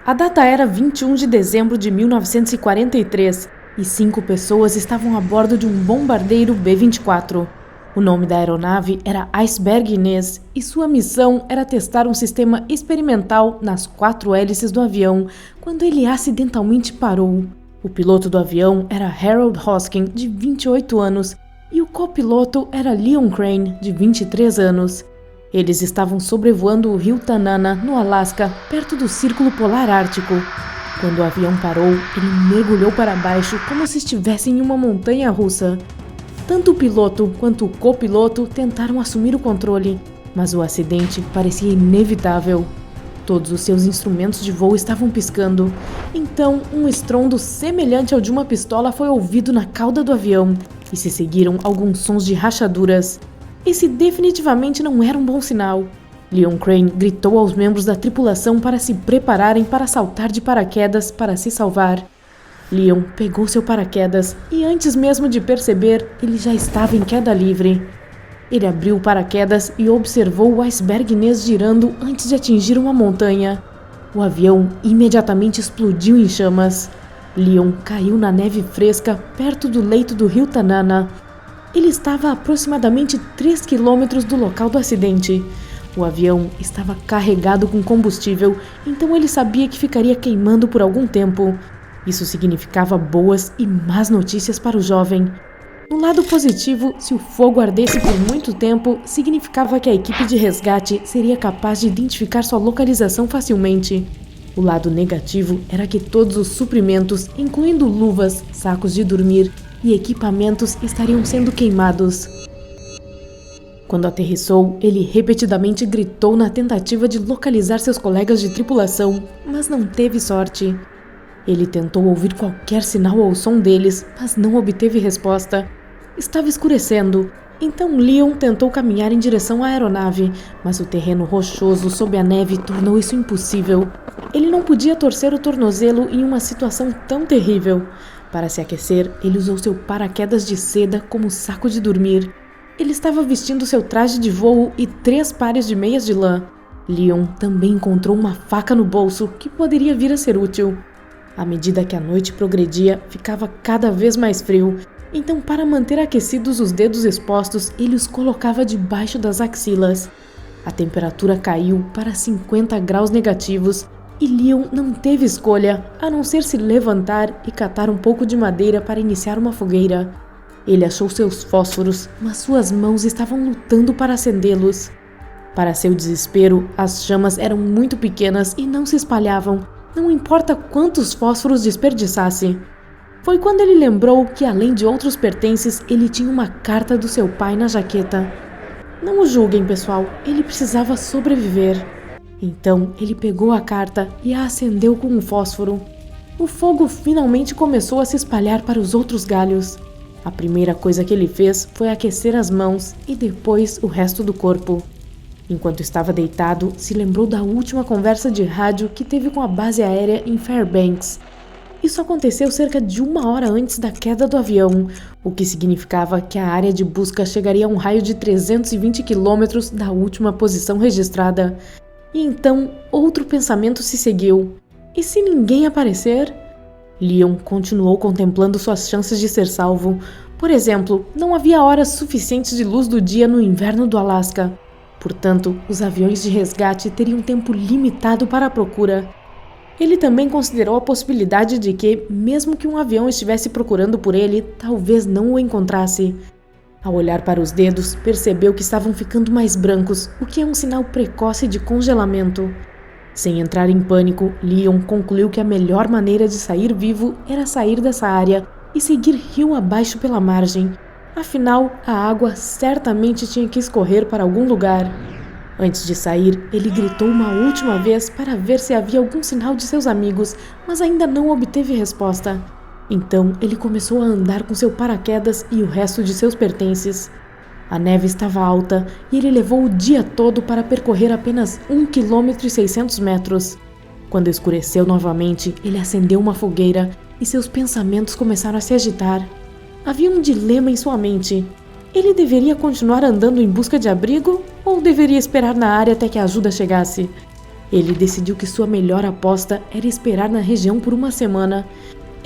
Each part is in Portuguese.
A data era 21 de dezembro de 1943 e 5 pessoas estavam a bordo de um bombardeiro B-24. O nome da aeronave era Iceberg Inês e sua missão era testar um sistema experimental nas 4 hélices do avião quando ele acidentalmente parou. O piloto do avião era Harold Hoskin, de 28 anos, e o copiloto era Leon Crane, de 23 anos. Eles estavam sobrevoando o rio Tanana, no Alasca, perto do Círculo Polar Ártico. Quando o avião parou, ele mergulhou para baixo como se estivesse em uma montanha russa. Tanto o piloto quanto o copiloto tentaram assumir o controle, mas o acidente parecia inevitável. Todos os seus instrumentos de voo estavam piscando. Então, um estrondo semelhante ao de uma pistola foi ouvido na cauda do avião, e se seguiram alguns sons de rachaduras. Esse definitivamente não era um bom sinal. Leon Crane gritou aos membros da tripulação para se prepararem para saltar de paraquedas para se salvar. Leon pegou seu paraquedas e antes mesmo de perceber, ele já estava em queda livre. Ele abriu o paraquedas e observou o Iceberg Inês girando antes de atingir uma montanha. O avião imediatamente explodiu em chamas. Leon caiu na neve fresca perto do leito do rio Tanana. Ele estava a aproximadamente 3 quilômetros do local do acidente. O avião estava carregado com combustível, então ele sabia que ficaria queimando por algum tempo. Isso significava boas e más notícias para o jovem. No lado positivo, se o fogo ardesse por muito tempo, significava que a equipe de resgate seria capaz de identificar sua localização facilmente. O lado negativo era que todos os suprimentos, incluindo luvas, sacos de dormir e equipamentos, estariam sendo queimados. Quando aterrissou, ele repetidamente gritou na tentativa de localizar seus colegas de tripulação, mas não teve sorte. Ele tentou ouvir qualquer sinal ou som deles, mas não obteve resposta. Estava escurecendo, então Leon tentou caminhar em direção à aeronave, mas o terreno rochoso sob a neve tornou isso impossível. Ele não podia torcer o tornozelo em uma situação tão terrível. Para se aquecer, ele usou seu paraquedas de seda como saco de dormir. Ele estava vestindo seu traje de voo e 3 pares de meias de lã. Leon também encontrou uma faca no bolso que poderia vir a ser útil. À medida que a noite progredia, ficava cada vez mais frio, então para manter aquecidos os dedos expostos, ele os colocava debaixo das axilas. A temperatura caiu para 50 graus negativos e Leon não teve escolha, a não ser se levantar e catar um pouco de madeira para iniciar uma fogueira. Ele achou seus fósforos, mas suas mãos estavam lutando para acendê-los. Para seu desespero, as chamas eram muito pequenas e não se espalhavam, não importa quantos fósforos desperdiçasse. Foi quando ele lembrou que, além de outros pertences, ele tinha uma carta do seu pai na jaqueta. Não o julguem, pessoal, ele precisava sobreviver. Então, ele pegou a carta e a acendeu com um fósforo. O fogo finalmente começou a se espalhar para os outros galhos. A primeira coisa que ele fez foi aquecer as mãos e depois o resto do corpo. Enquanto estava deitado, se lembrou da última conversa de rádio que teve com a base aérea em Fairbanks. Isso aconteceu cerca de 1 hora antes da queda do avião, o que significava que a área de busca chegaria a um raio de 320 quilômetros da última posição registrada. E então, outro pensamento se seguiu. E se ninguém aparecer? Leon continuou contemplando suas chances de ser salvo. Por exemplo, não havia horas suficientes de luz do dia no inverno do Alasca. Portanto, os aviões de resgate teriam tempo limitado para a procura. Ele também considerou a possibilidade de que, mesmo que um avião estivesse procurando por ele, talvez não o encontrasse. Ao olhar para os dedos, percebeu que estavam ficando mais brancos, o que é um sinal precoce de congelamento. Sem entrar em pânico, Leon concluiu que a melhor maneira de sair vivo era sair dessa área e seguir rio abaixo pela margem. Afinal, a água certamente tinha que escorrer para algum lugar. Antes de sair, ele gritou uma última vez para ver se havia algum sinal de seus amigos, mas ainda não obteve resposta. Então, ele começou a andar com seu paraquedas e o resto de seus pertences. A neve estava alta e ele levou o dia todo para percorrer apenas 1,6 km. Quando escureceu novamente, ele acendeu uma fogueira e seus pensamentos começaram a se agitar. Havia um dilema em sua mente. Ele deveria continuar andando em busca de abrigo ou deveria esperar na área até que a ajuda chegasse? Ele decidiu que sua melhor aposta era esperar na região por uma semana.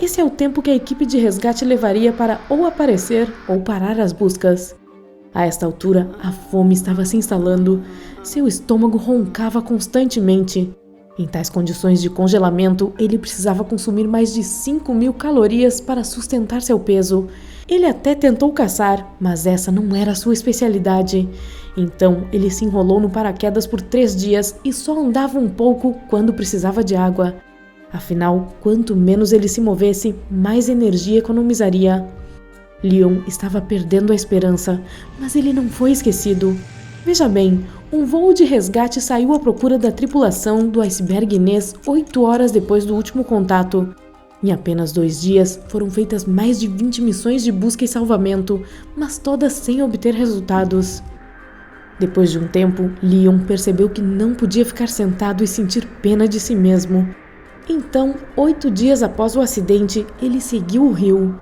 Esse é o tempo que a equipe de resgate levaria para ou aparecer ou parar as buscas. A esta altura, a fome estava se instalando. Seu estômago roncava constantemente. Em tais condições de congelamento, ele precisava consumir mais de 5.000 calorias para sustentar seu peso. Ele até tentou caçar, mas essa não era sua especialidade. Então, ele se enrolou no paraquedas por 3 dias e só andava um pouco quando precisava de água. Afinal, quanto menos ele se movesse, mais energia economizaria. Leon estava perdendo a esperança, mas ele não foi esquecido. Veja bem, um voo de resgate saiu à procura da tripulação do iceberg Inês 8 horas depois do último contato. Em apenas 2 dias, foram feitas mais de 20 missões de busca e salvamento, mas todas sem obter resultados. Depois de um tempo, Leon percebeu que não podia ficar sentado e sentir pena de si mesmo. Então, 8 dias após o acidente, ele seguiu o rio.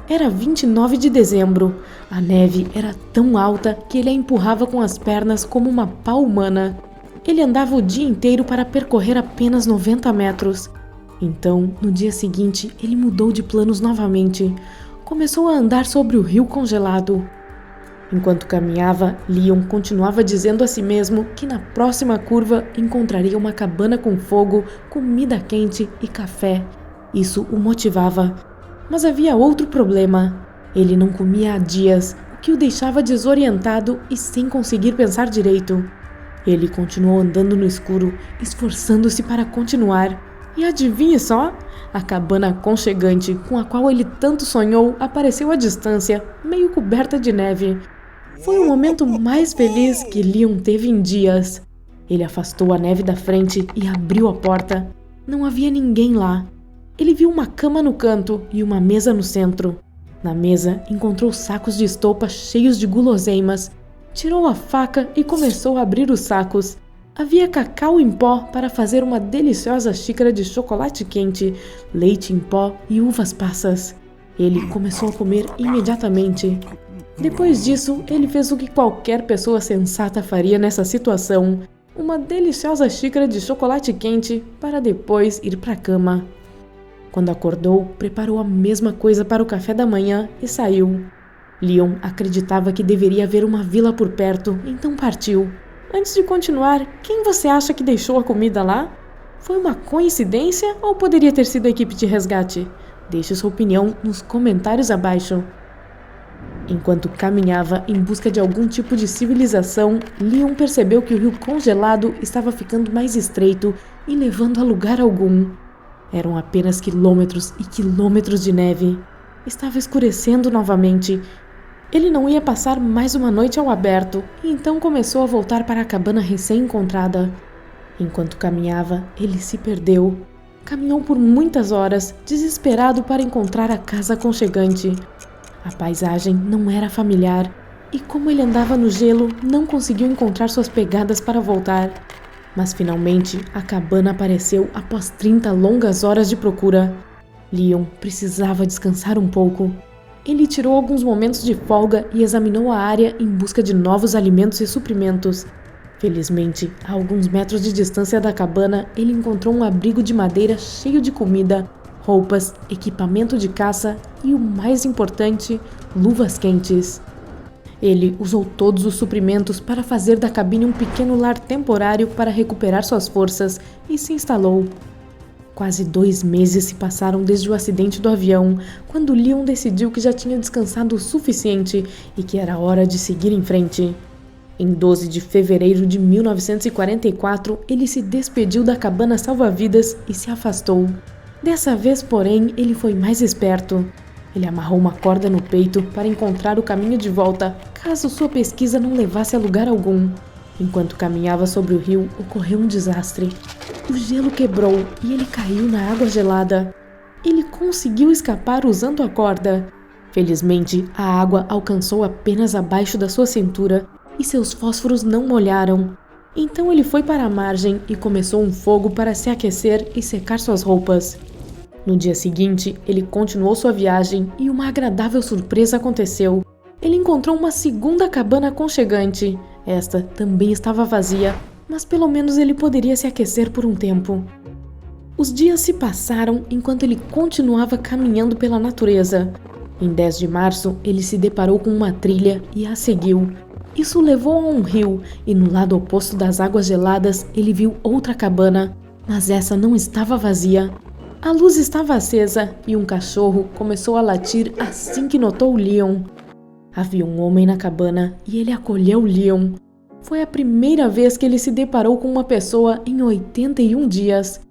Era 29 de dezembro. A neve era tão alta que ele a empurrava com as pernas como uma pá humana. Ele andava o dia inteiro para percorrer apenas 90 metros. Então, no dia seguinte, ele mudou de planos novamente. Começou a andar sobre o rio congelado. Enquanto caminhava, Leon continuava dizendo a si mesmo que na próxima curva encontraria uma cabana com fogo, comida quente e café. Isso o motivava. Mas havia outro problema. Ele não comia há dias, o que o deixava desorientado e sem conseguir pensar direito. Ele continuou andando no escuro, esforçando-se para continuar. E adivinhe só? A cabana aconchegante com a qual ele tanto sonhou apareceu à distância, meio coberta de neve. Foi o momento mais feliz que Leon teve em dias. Ele afastou a neve da frente e abriu a porta. Não havia ninguém lá. Ele viu uma cama no canto e uma mesa no centro. Na mesa, encontrou sacos de estopa cheios de guloseimas. Tirou a faca e começou a abrir os sacos. Havia cacau em pó para fazer uma deliciosa xícara de chocolate quente, leite em pó e uvas passas. Ele começou a comer imediatamente. Depois disso, ele fez o que qualquer pessoa sensata faria nessa situação: uma deliciosa xícara de chocolate quente para depois ir para a cama. Quando acordou, preparou a mesma coisa para o café da manhã e saiu. Leon acreditava que deveria haver uma vila por perto, então partiu. Antes de continuar, quem você acha que deixou a comida lá? Foi uma coincidência ou poderia ter sido a equipe de resgate? Deixe sua opinião nos comentários abaixo. Enquanto caminhava em busca de algum tipo de civilização, Leon percebeu que o rio congelado estava ficando mais estreito e levando a lugar algum. Eram apenas quilômetros e quilômetros de neve. Estava escurecendo novamente. Ele não ia passar mais uma noite ao aberto, e então começou a voltar para a cabana recém-encontrada. Enquanto caminhava, ele se perdeu. Caminhou por muitas horas, desesperado para encontrar a casa aconchegante. A paisagem não era familiar, e como ele andava no gelo, não conseguiu encontrar suas pegadas para voltar. Mas finalmente, a cabana apareceu após 30 longas horas de procura. Leon precisava descansar um pouco. Ele tirou alguns momentos de folga e examinou a área em busca de novos alimentos e suprimentos. Felizmente, a alguns metros de distância da cabana, ele encontrou um abrigo de madeira cheio de comida, roupas, equipamento de caça e, o mais importante, luvas quentes. Ele usou todos os suprimentos para fazer da cabine um pequeno lar temporário para recuperar suas forças e se instalou. Quase 2 meses se passaram desde o acidente do avião, quando Leon decidiu que já tinha descansado o suficiente e que era hora de seguir em frente. Em 12 de fevereiro de 1944, ele se despediu da cabana salva-vidas e se afastou. Dessa vez, porém, ele foi mais esperto. Ele amarrou uma corda no peito para encontrar o caminho de volta, caso sua pesquisa não levasse a lugar algum. Enquanto caminhava sobre o rio, ocorreu um desastre. O gelo quebrou e ele caiu na água gelada. Ele conseguiu escapar usando a corda. Felizmente, a água alcançou apenas abaixo da sua cintura e seus fósforos não molharam. Então ele foi para a margem e começou um fogo para se aquecer e secar suas roupas. No dia seguinte, ele continuou sua viagem e uma agradável surpresa aconteceu. Ele encontrou uma segunda cabana aconchegante. Esta também estava vazia, mas pelo menos ele poderia se aquecer por um tempo. Os dias se passaram enquanto ele continuava caminhando pela natureza. Em 10 de março, ele se deparou com uma trilha e a seguiu. Isso o levou a um rio, e no lado oposto das águas geladas, ele viu outra cabana, mas essa não estava vazia. A luz estava acesa e um cachorro começou a latir assim que notou Leon. Havia um homem na cabana e ele acolheu Leon. Foi a primeira vez que ele se deparou com uma pessoa em 81 dias.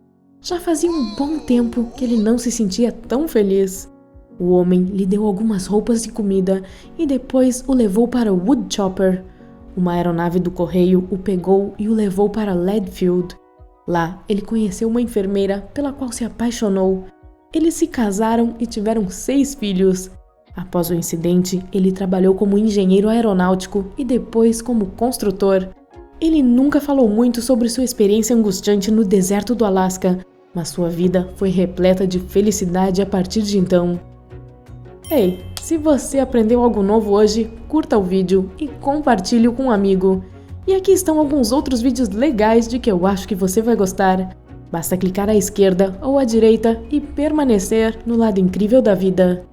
Já fazia um bom tempo que ele não se sentia tão feliz. O homem lhe deu algumas roupas e comida e depois o levou para Woodchopper. Uma aeronave do correio o pegou e o levou para Leadfield. Lá, ele conheceu uma enfermeira pela qual se apaixonou. Eles se casaram e tiveram 6 filhos. Após o incidente, ele trabalhou como engenheiro aeronáutico e depois como construtor. Ele nunca falou muito sobre sua experiência angustiante no deserto do Alasca, mas sua vida foi repleta de felicidade a partir de então. Ei, se você aprendeu algo novo hoje, curta o vídeo e compartilhe-o com um amigo. E aqui estão alguns outros vídeos legais de que eu acho que você vai gostar. Basta clicar à esquerda ou à direita e permanecer no lado incrível da vida.